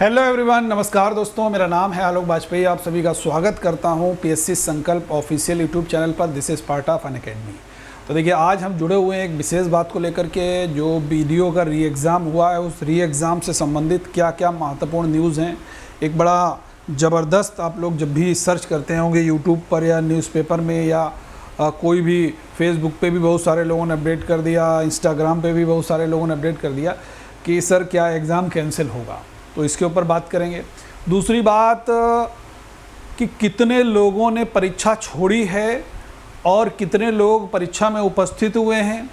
Hello everyone, नमस्कार दोस्तों। मेरा नाम है आलोक वाजपेयी। आप सभी का स्वागत करता हूं पीएससी संकल्प ऑफिशियल यूट्यूब चैनल पर। This is part of Unacademy. तो देखिए, आज हम जुड़े हुए हैं एक विशेष बात को लेकर के। जो वीडियो का री एग्ज़ाम हुआ है, उस री एग्ज़ाम से संबंधित क्या क्या महत्वपूर्ण न्यूज़ हैं। एक बड़ा ज़बरदस्त, आप लोग जब भी सर्च करते होंगे यूट्यूब पर या न्यूज़पेपर में या कोई भी फेसबुक पे भी बहुत सारे लोगों ने अपडेट कर दिया, इंस्टाग्राम पे भी बहुत सारे लोगों ने अपडेट कर दिया कि सर क्या एग्ज़ाम कैंसिल होगा। तो इसके ऊपर बात करेंगे। दूसरी बात कि कितने लोगों ने परीक्षा छोड़ी है और कितने लोग परीक्षा में उपस्थित हुए हैं,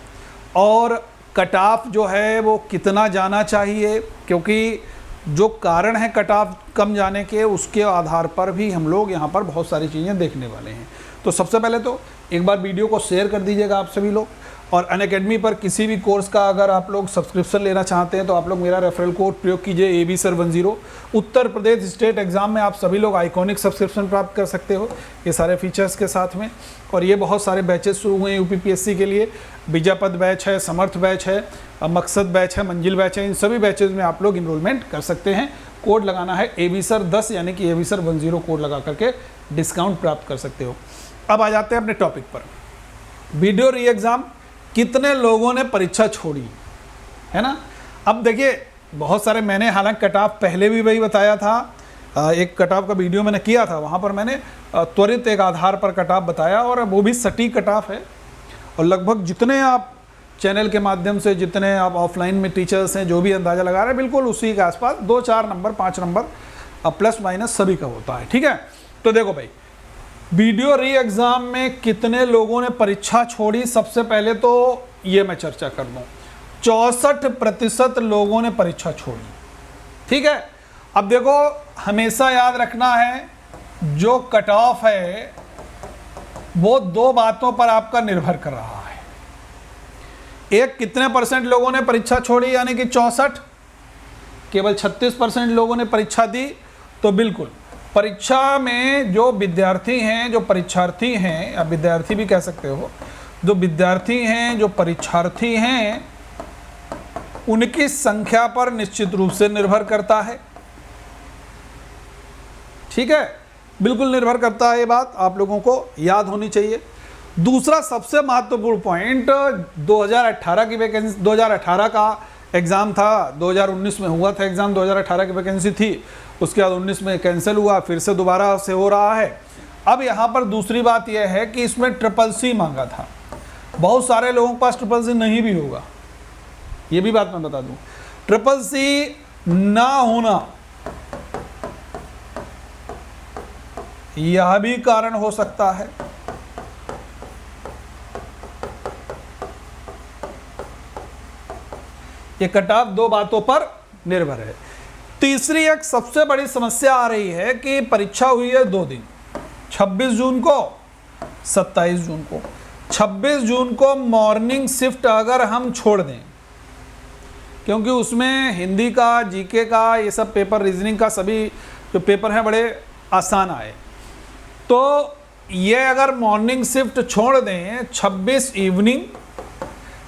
और कट ऑफ जो है वो कितना जाना चाहिए, क्योंकि जो कारण है कट ऑफ कम जाने के, उसके आधार पर भी हम लोग यहाँ पर बहुत सारी चीज़ें देखने वाले हैं। तो सबसे पहले तो एक बार वीडियो को शेयर कर दीजिएगा आप सभी लोग। और अनअकैडमी पर किसी भी कोर्स का अगर आप लोग सब्सक्रिप्शन लेना चाहते हैं तो आप लोग मेरा रेफरल कोड प्रयोग कीजिए ABSIR10। Uttar Pradesh state exam में आप सभी लोग आइकॉनिक सब्सक्रिप्शन प्राप्त कर सकते हो, ये सारे फीचर्स के साथ में। और ये बहुत सारे बैचेस शुरू हुए हैं UPPSC के लिए। विजयपद बैच है, समर्थ बैच है, मकसद बैच है, मंजिल बैच है। इन सभी बैचेज में आप लोग इनरोलमेंट कर सकते हैं। कोड लगाना है ABSIR10 यानी कि ABSIR10 कोड लगा करके डिस्काउंट प्राप्त कर सकते हो। अब आ जाते हैं अपने टॉपिक पर। वीडियो री एग्ज़ाम, कितने लोगों ने परीक्षा छोड़ी है ना। अब देखिए, बहुत सारे, मैंने हालांकि कट ऑफ पहले भी वही बताया था, एक कट ऑफ का वीडियो मैंने किया था, वहाँ पर मैंने त्वरित एक आधार पर कट ऑफ बताया, और वो भी सटीक कट ऑफ है। और लगभग जितने आप चैनल के माध्यम से, जितने आप ऑफलाइन में टीचर्स हैं, जो भी अंदाज़ा लगा रहे हैं, बिल्कुल उसी के आसपास 2-4 नंबर, 5 नंबर प्लस माइनस सभी का होता है। ठीक है, तो देखो भाई, वीडियो री एग्ज़ाम में कितने लोगों ने परीक्षा छोड़ी। सबसे पहले तो ये मैं चर्चा कर दूं, 64% लोगों ने परीक्षा छोड़ी। ठीक है, अब देखो, हमेशा याद रखना है, जो कट ऑफ है वो 2 बातों पर आपका निर्भर कर रहा है। एक, कितने परसेंट लोगों ने परीक्षा छोड़ी, यानी कि 64। केवल 36% लोगों ने परीक्षा दी। तो बिल्कुल परीक्षा में जो विद्यार्थी हैं, जो परीक्षार्थी हैं, या विद्यार्थी भी कह सकते हो, जो विद्यार्थी हैं, जो परीक्षार्थी हैं, उनकी संख्या पर निश्चित रूप से निर्भर करता है। ठीक है, बिल्कुल निर्भर करता है। ये बात आप लोगों को याद होनी चाहिए। दूसरा सबसे महत्वपूर्ण पॉइंट, 2018 की वैकेंसी, 2018 का एग्ज़ाम था, 2019 में हुआ था एग्ज़ाम, 2018 की वैकेंसी थी, उसके बाद 19 में कैंसिल हुआ, फिर से दोबारा से हो रहा है। अब यहाँ पर दूसरी बात यह है कि इसमें CCC मांगा था। बहुत सारे लोगों के पास CCC नहीं भी होगा, ये भी बात मैं बता दूं। CCC ना होना यह भी कारण हो सकता है। ये कट ऑफ 2 बातों पर निर्भर है। तीसरी एक सबसे बड़ी समस्या आ रही है कि परीक्षा हुई है 2 दिन, 26 जून को, 27 जून को। 26 जून को मॉर्निंग शिफ्ट अगर हम छोड़ दें, क्योंकि उसमें हिंदी का, जीके का, ये सब पेपर, रीजनिंग का सभी जो पेपर हैं बड़े आसान आए, तो ये अगर मॉर्निंग शिफ्ट छोड़ दें, 26 इवनिंग,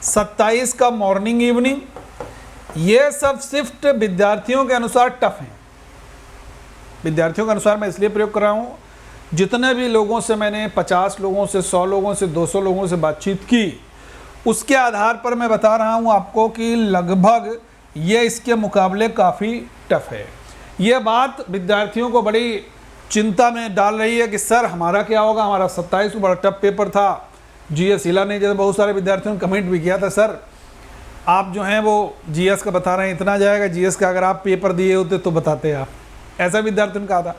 27 का मॉर्निंग इवनिंग, ये सब शिफ्ट विद्यार्थियों के अनुसार टफ हैं। विद्यार्थियों के अनुसार मैं इसलिए प्रयोग कर रहा हूँ, जितने भी लोगों से मैंने 50 लोगों से, 100 लोगों से, 200 लोगों से बातचीत की, उसके आधार पर मैं बता रहा हूँ आपको कि लगभग ये इसके मुकाबले काफ़ी टफ है। ये बात विद्यार्थियों को बड़ी चिंता में डाल रही है कि सर हमारा क्या होगा, हमारा 27 को बड़ा टफ पेपर था। GS हिला नहीं, जैसे बहुत सारे विद्यार्थियों ने कमेंट भी किया था, सर आप जो हैं वो GS का बता रहे हैं, इतना जाएगा, GS का अगर आप पेपर दिए होते तो बताते आप। ऐसा विद्यार्थियों ने कहा था।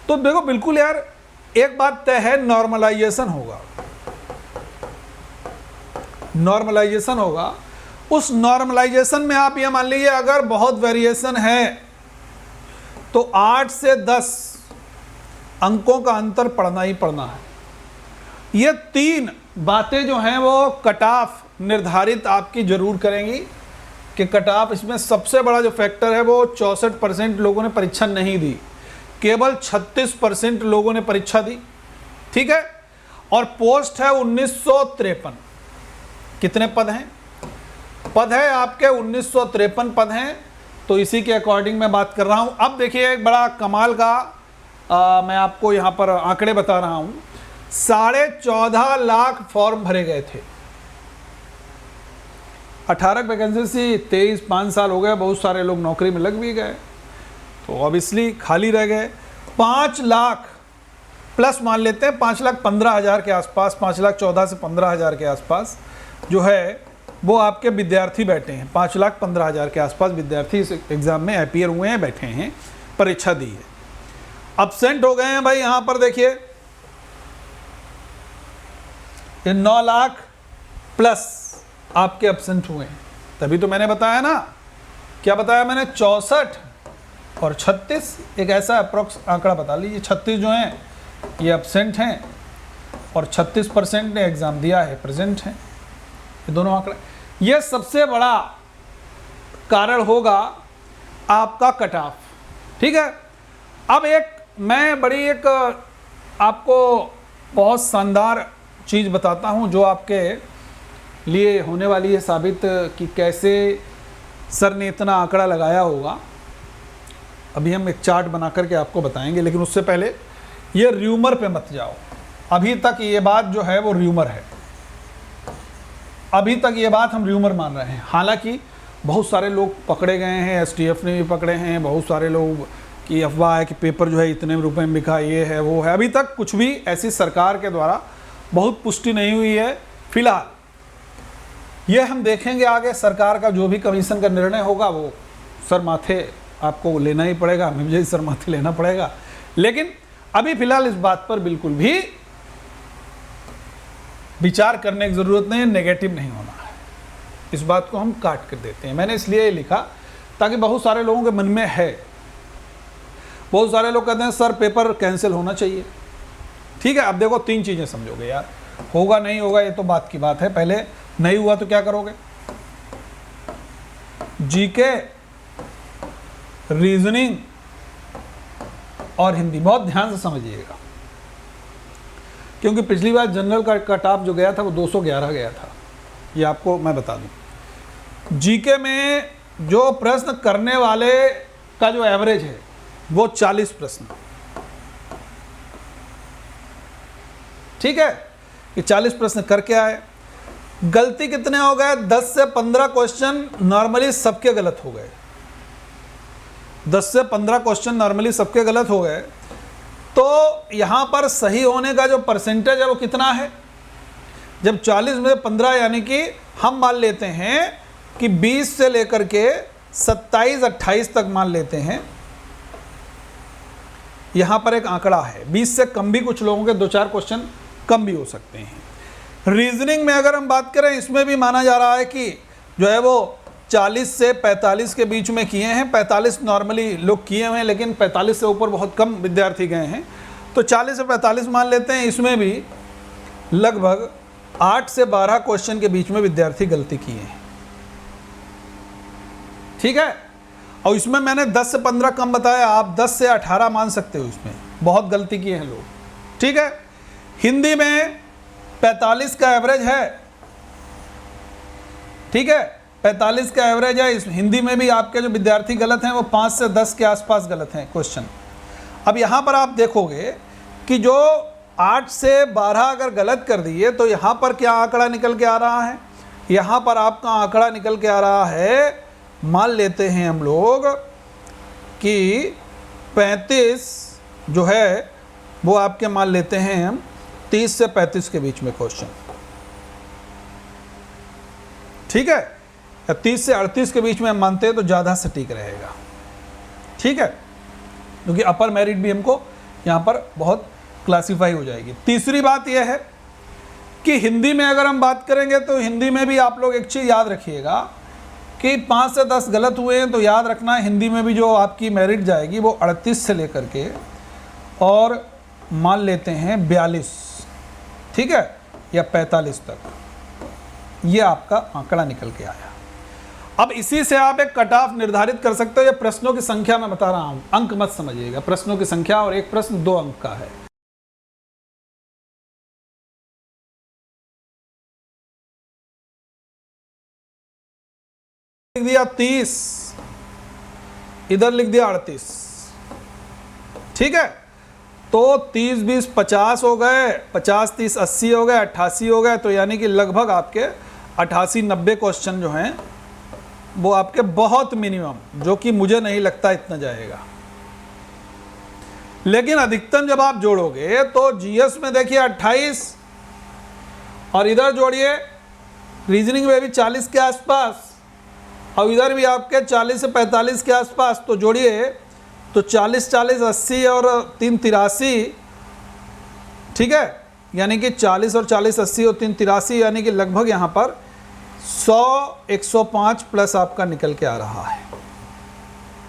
तो देखो, बिल्कुल यार, एक बात तय है, नॉर्मलाइजेशन होगा, नॉर्मलाइजेशन होगा। उस नॉर्मलाइजेशन में आप ये मान लीजिए अगर बहुत वेरिएशन है तो 8 से 10 अंकों का अंतर पढ़ना ही पढ़ना है। ये 3 बातें जो हैं वो कट ऑफ निर्धारित आपकी जरूर करेंगी कि कट ऑफ, इसमें सबसे बड़ा जो फैक्टर है वो 64% लोगों ने परीक्षा नहीं दी, केवल 36% लोगों ने परीक्षा दी। ठीक है, और पोस्ट है 1953। कितने पद हैं? पद है आपके 1953 पद हैं। तो इसी के अकॉर्डिंग मैं बात कर रहा हूँ। अब देखिए एक बड़ा कमाल का मैं आपको यहाँ पर आंकड़े बता रहा हूँ। 14.5 लाख फॉर्म भरे गए थे, 18 वैकेंसी सी, 5 साल हो गए, बहुत सारे लोग नौकरी में लग भी गए, तो ऑब्वियसली खाली रह गए। 5 लाख प्लस मान लेते हैं, 5,15,000 के आसपास, 5,14,000 से 15,000 के आसपास जो है वो आपके विद्यार्थी बैठे हैं। 5,15,000 के आसपास विद्यार्थी इस एग्ज़ाम में अपीयर हुए हैं, बैठे हैं, परीक्षा दी है। अब्सेंट हो गए हैं भाई, यहाँ पर देखिए 9 लाख प्लस आपके एब्सेंट हुए हैं। तभी तो मैंने बताया ना, क्या बताया मैंने, 64 और 36, एक ऐसा अप्रोक्स आंकड़ा बता लीजिए। 36 जो हैं ये एब्सेंट हैं और 36% ने एग्ज़ाम दिया है, प्रेजेंट हैं, ये दोनों आंकड़े। ये सबसे बड़ा कारण होगा आपका कट ऑफ, ठीक है। अब मैं बड़ी एक आपको बहुत शानदार चीज़ बताता हूँ जो आपके लिए होने वाली है साबित कि कैसे सर ने इतना आंकड़ा लगाया होगा। अभी हम एक चार्ट बना करके आपको बताएंगे, लेकिन उससे पहले ये र्यूमर पे मत जाओ। अभी तक ये बात जो है वो र्यूमर है, अभी तक ये बात हम र्यूमर मान रहे हैं। हालांकि बहुत सारे लोग पकड़े गए हैं, एसटीएफ ने भी पकड़े हैं, बहुत सारे लोग की अफवाह है कि पेपर जो है इतने रुपए में बिका, ये है वो है। अभी तक कुछ भी ऐसी सरकार के द्वारा बहुत पुष्टि नहीं हुई है फिलहाल। ये हम देखेंगे आगे, सरकार का जो भी कमीशन का निर्णय होगा वो सर माथे आपको लेना ही पड़ेगा, मुझे सर माथे लेना पड़ेगा। लेकिन अभी फिलहाल इस बात पर बिल्कुल भी विचार करने की ज़रूरत नहीं है, नेगेटिव नहीं होना है। इस बात को हम काट कर देते हैं। मैंने इसलिए लिखा ताकि बहुत सारे लोगों के मन में है, बहुत सारे लोग कहते हैं सर पेपर कैंसिल होना चाहिए। ठीक है, अब देखो 3 चीज़ें समझोगे यार, होगा नहीं होगा ये तो बात की बात है। पहले नहीं हुआ तो क्या करोगे, जीके, रीजनिंग और हिंदी बहुत ध्यान से समझिएगा, क्योंकि पिछली बार जनरल का कट ऑफ जो गया था वो 211 गया था। ये आपको मैं बता दूं, जीके में जो प्रश्न करने वाले का जो एवरेज है वो 40 प्रश्न, ठीक है। ये 40 प्रश्न करके आए, गलती कितने हो गए, 10 से 15 क्वेश्चन नॉर्मली सबके गलत हो गए। 10 से 15 क्वेश्चन नॉर्मली सबके गलत हो गए। तो यहाँ पर सही होने का जो परसेंटेज है वो कितना है, जब 40 में 15 यानी कि हम मान लेते हैं कि 20 से लेकर के 27-28 तक मान लेते हैं। यहाँ पर एक आंकड़ा है, 20 से कम भी कुछ लोगों के 2-4 क्वेश्चन कम भी हो सकते हैं। रीजनिंग में अगर हम बात करें, इसमें भी माना जा रहा है कि जो है वो 40 से 45 के बीच में किए हैं। 45 नॉर्मली लोग किए हुए हैं, लेकिन 45 से ऊपर बहुत कम विद्यार्थी गए हैं, तो 40 से 45 मान लेते हैं। इसमें भी लगभग 8 से 12 क्वेश्चन के बीच में विद्यार्थी गलती किए हैं, ठीक है। और इसमें मैंने 10 से 15 कम बताया, आप 10 से 18 मान सकते हो, इसमें बहुत गलती किए हैं लोग, ठीक है। हिंदी में 45 का एवरेज है, ठीक है, 45 का एवरेज है। इस हिंदी में भी आपके जो विद्यार्थी गलत हैं वो 5 से 10 के आसपास गलत हैं क्वेश्चन। अब यहाँ पर आप देखोगे कि जो 8 से 12 अगर गलत कर दिए तो यहाँ पर क्या आंकड़ा निकल के आ रहा है, यहाँ पर आपका आंकड़ा निकल के आ रहा है, मान लेते हैं हम लोग कि 35 जो है वो आपके मान लेते हैं हम 30 से 35 के बीच में क्वेश्चन, ठीक है, या 30 से 38 के बीच में हम मानते हैं तो ज़्यादा सटीक रहेगा, ठीक है, क्योंकि अपर मेरिट भी हमको यहाँ पर बहुत क्लासीफाई हो जाएगी। तीसरी बात यह है कि हिंदी में अगर हम बात करेंगे तो हिंदी में भी आप लोग एक चीज़ याद रखिएगा कि 5 से 10 गलत हुए हैं, तो याद रखना है हिंदी में भी जो आपकी मेरिट जाएगी वो 38 से लेकर के और मान लेते हैं 42, ठीक है, या 45 तक, ये आपका आंकड़ा निकल के आया। अब इसी से आप एक कट ऑफ निर्धारित कर सकते हो। ये प्रश्नों की संख्या मैं बता रहा हूं, अंक मत समझिएगा, प्रश्नों की संख्या, और एक प्रश्न 2 अंक का है। दिया 30, इधर लिख दिया 38, ठीक है। तो 30 20 50 हो गए, 50 30 80 हो गए, 88 हो गए। तो यानी कि लगभग आपके 88 90 क्वेश्चन जो हैं वो आपके बहुत मिनिमम, जो कि मुझे नहीं लगता इतना जाएगा। लेकिन अधिकतम जब आप जोड़ोगे तो जीएस में देखिए 28 और इधर जोड़िए रीजनिंग में भी 40 के आसपास, और इधर भी आपके 40 से 45 के आसपास। तो जोड़िए तो 40 40 80 और 3 83, ठीक है। यानी कि 40 और 40 80 और 3 83, यानी कि लगभग यहाँ पर 100 105 प्लस आपका निकल के आ रहा है,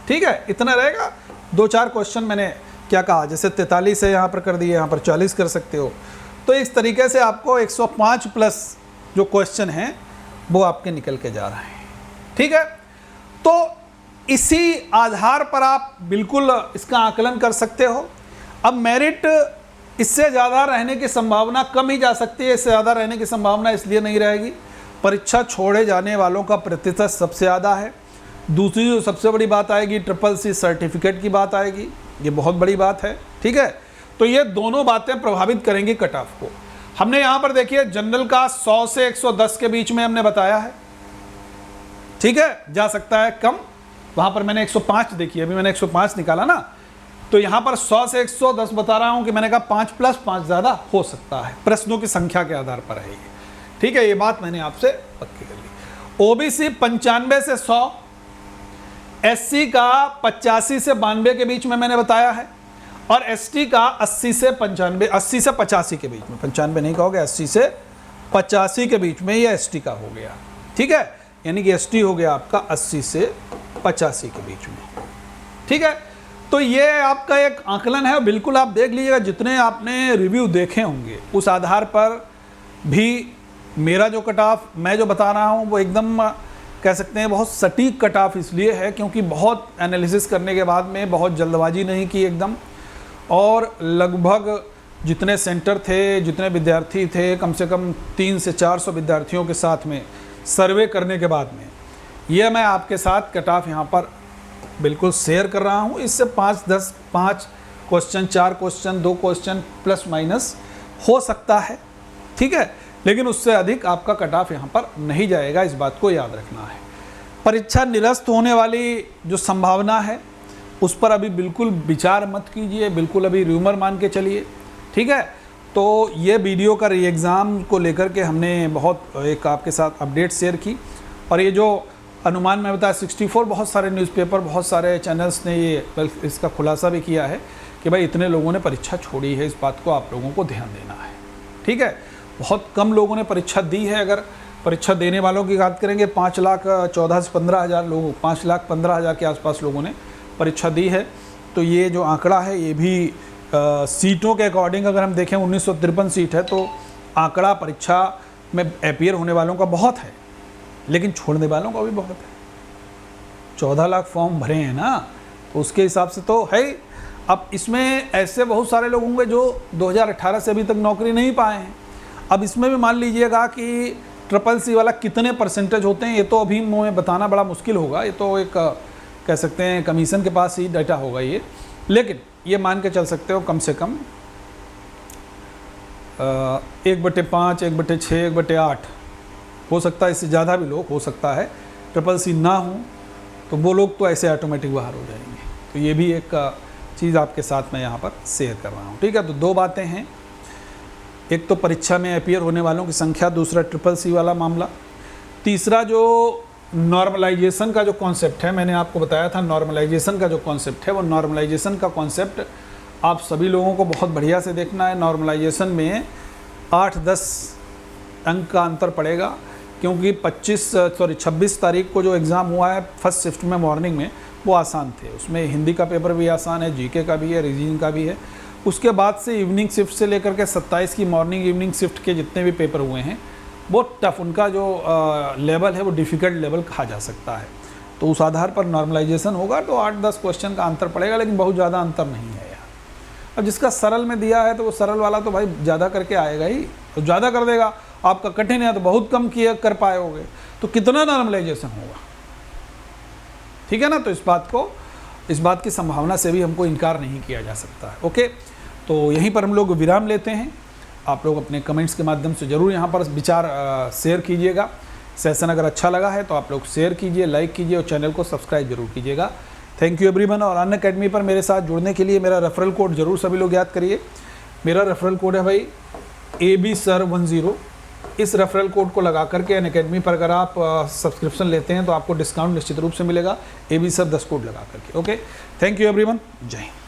ठीक है। इतना रहेगा। 2-4 क्वेश्चन मैंने क्या कहा, जैसे 43 है यहाँ पर कर दिए, यहाँ पर 40 कर सकते हो। तो इस तरीके से आपको 105 प्लस जो क्वेश्चन हैं वो आपके निकल के जा रहे हैं, ठीक है। तो इसी आधार पर आप बिल्कुल इसका आकलन कर सकते हो। अब मेरिट इससे ज़्यादा रहने की संभावना कम ही जा सकती है, इससे ज़्यादा रहने की संभावना इसलिए नहीं रहेगी, परीक्षा छोड़े जाने वालों का प्रतिशत सबसे ज़्यादा है। दूसरी जो सबसे बड़ी बात आएगी CCC सर्टिफिकेट की बात आएगी, ये बहुत बड़ी बात है, ठीक है। तो ये दोनों बातें प्रभावित करेंगी कट ऑफ को। हमने यहाँ पर देखिए जनरल का 100 से 110 के बीच में हमने बताया है, ठीक है, जा सकता है कम। वहाँ पर मैंने 105 देखी, अभी मैंने 105 निकाला ना, तो यहाँ पर 100 से 110 बता रहा हूँ कि मैंने कहा 5 प्लस 5 ज़्यादा हो सकता है, प्रश्नों की संख्या के आधार पर है ये, ठीक है। ये बात मैंने आपसे पक्की कर ली। OBC 95 से 100, SC का 85 से 92 के बीच में मैंने बताया है, और ST का 80 से 95, 80 से 85 के बीच में, 95 नहीं कहोगे, 80 से 85 के बीच में ये ST का हो गया, ठीक है। यानी कि ST हो गया आपका 80 से 85 के बीच में, ठीक है। तो ये आपका एक आकलन है, बिल्कुल आप देख लीजिएगा। जितने आपने रिव्यू देखे होंगे उस आधार पर भी मेरा जो कट ऑफ मैं जो बता रहा हूँ वो एकदम कह सकते हैं बहुत सटीक कट ऑफ इसलिए है क्योंकि बहुत एनालिसिस करने के बाद में बहुत जल्दबाजी नहीं की एकदम, और लगभग जितने सेंटर थे, जितने विद्यार्थी थे, कम से कम 300 से 400 विद्यार्थियों के साथ में सर्वे करने के बाद में ये मैं आपके साथ कट ऑफ यहाँ पर बिल्कुल शेयर कर रहा हूँ। इससे 5 question, 4 question, 2 question plus minus हो सकता है, ठीक है, लेकिन उससे अधिक आपका कट ऑफ यहाँ पर नहीं जाएगा, इस बात को याद रखना है। परीक्षा निरस्त होने वाली जो संभावना है उस पर अभी बिल्कुल विचार मत कीजिए, बिल्कुल अभी र्यूमर मान के चलिए, ठीक है। तो ये वीडियो का री एग्ज़ाम को लेकर के हमने बहुत एक आपके साथ अपडेट शेयर की, और ये जो अनुमान में बताया 64, बहुत सारे न्यूज़पेपर, बहुत सारे चैनल्स ने ये इसका खुलासा भी किया है कि भाई इतने लोगों ने परीक्षा छोड़ी है, इस बात को आप लोगों को ध्यान देना है, ठीक है। बहुत कम लोगों ने परीक्षा दी है। अगर परीक्षा देने वालों की बात करेंगे 5,14,000 से 15,000 लोगों, 5,15,000 के आसपास लोगों ने परीक्षा दी है। तो ये जो आंकड़ा है ये भी सीटों के अकॉर्डिंग अगर हम देखें 1953 सीट है, तो आंकड़ा परीक्षा में अपीयर होने वालों का बहुत है, लेकिन छोड़ने वालों का भी बहुत है। 14 लाख फॉर्म भरे हैं ना, तो उसके हिसाब से तो है। अब इसमें ऐसे बहुत सारे लोग होंगे जो 2018 से अभी तक नौकरी नहीं पाए हैं। अब इसमें भी मान लीजिएगा कि CCC वाला कितने परसेंटेज होते हैं, ये तो अभी मुझे बताना बड़ा मुश्किल होगा, ये तो एक कह सकते हैं कमीशन के पास ही डाटा होगा ये, लेकिन ये मान के चल सकते हो कम से कम 1/5, 1/6, 1/8 हो सकता है, इससे ज़्यादा भी लोग हो सकता है। CCC ना हो तो वो लोग तो ऐसे ऑटोमेटिक बाहर हो जाएंगे। तो ये भी एक चीज़ आपके साथ मैं यहाँ पर शेयर कर रहा हूँ, ठीक है। तो 2 बातें हैं, एक तो परीक्षा में अपीयर होने वालों की संख्या, दूसरा CCC वाला मामला, तीसरा जो नॉर्मलाइजेशन का जो कॉन्सेप्ट है, मैंने आपको बताया था नॉर्मलाइजेशन का जो कॉन्सेप्ट है, वो नॉर्मलाइजेशन का कॉन्सेप्ट आप सभी लोगों को बहुत बढ़िया से देखना है। नॉर्मलाइजेशन में 8-10 अंक का अंतर पड़ेगा, क्योंकि 26 तारीख को जो एग्ज़ाम हुआ है फर्स्ट शिफ्ट में मॉर्निंग में, वो आसान थे। उसमें हिंदी का पेपर भी आसान है, जीके का भी है, रीजनिंग का भी है। उसके बाद से इवनिंग शिफ्ट से लेकर के 27 की मॉर्निंग इवनिंग शिफ्ट के जितने भी पेपर हुए हैं वो टफ, उनका जो लेवल है वो डिफ़िकल्ट लेवल कहा जा सकता है। तो उस आधार पर नॉर्मलाइजेशन होगा तो 8-10 क्वेश्चन का अंतर पड़ेगा, लेकिन बहुत ज़्यादा अंतर नहीं है यार। अब जिसका सरल में दिया है तो वो सरल वाला तो भाई ज़्यादा करके आएगा ही, तो ज़्यादा कर देगा। आपका कठिन है तो बहुत कम किया कर पाओगे, तो कितना नॉर्मलाइजेशन होगा, ठीक है ना। तो इस बात को इस बात की संभावना से भी हमको इनकार नहीं किया जा सकता है। ओके, तो यहीं पर हम लोग विराम लेते हैं। आप लोग अपने कमेंट्स के माध्यम से ज़रूर यहाँ पर विचार शेयर कीजिएगा। सेशन अगर अच्छा लगा है तो आप लोग शेयर कीजिए, लाइक कीजिए और चैनल को सब्सक्राइब जरूर कीजिएगा। Thank you everyone. और अनअकैडमी पर मेरे साथ जुड़ने के लिए मेरा रेफरल कोड जरूर सभी लोग याद करिए। मेरा रेफरल कोड है भाई ABSIR10। इस रेफरल कोड को लगा करके अनअकैडमी पर अगर आप सब्सक्रिप्शन लेते हैं तो आपको डिस्काउंट निश्चित रूप से मिलेगा, ABSIR10 कोड लगा करके। Okay, thank you everyone. जय हिंद।